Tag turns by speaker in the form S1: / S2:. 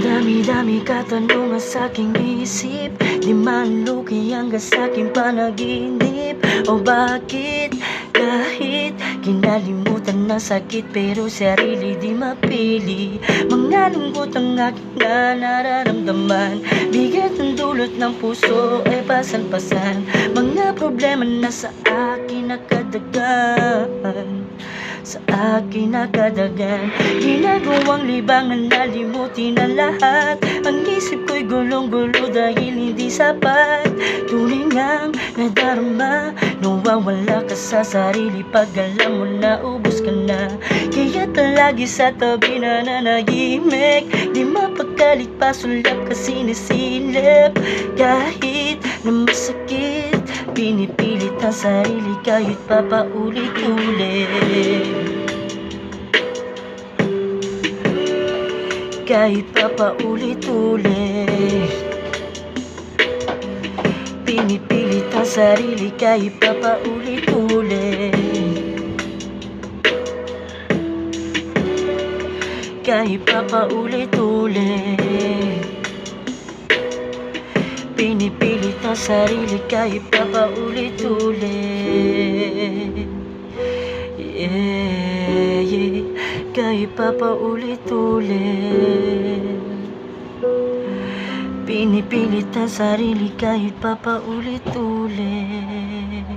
S1: Dami-dami katanungan sa aking isip, di maluki hanggang sa aking panaginip. O bakit kahit kinalimutan ng sakit, pero sarili di mapili. Mga lungkot ang aking nararamdaman, bigat ang dulot ng puso ay pasan-pasan. Mga problema na sa akin nakadagan, sa akin nakadagan. Ginagawang libangan, nalimutin ang lahat. Ang isip ko'y gulong-gulo dahil hindi sapat. Tunay ngang nadarama, nawawala ka sa sarili pag alam mo na ubos ka na. Kaya't lagi sa tabi na nanahimik, di mapagkalit pa sulap ka sinisilip. Kahit na masakit, pinipilit ang sarili kahit papaulit-ulit. Kahit papaulit-ulit, pinipilit ang sarili kahit papaulit-ulit. Kahit papaulit-ulit, pinipilit ang sarili kahit papaulit-ulit. Yeah. Kahit papaulit-ulit, pinipilit ang sarili kahit papaulit-ulit.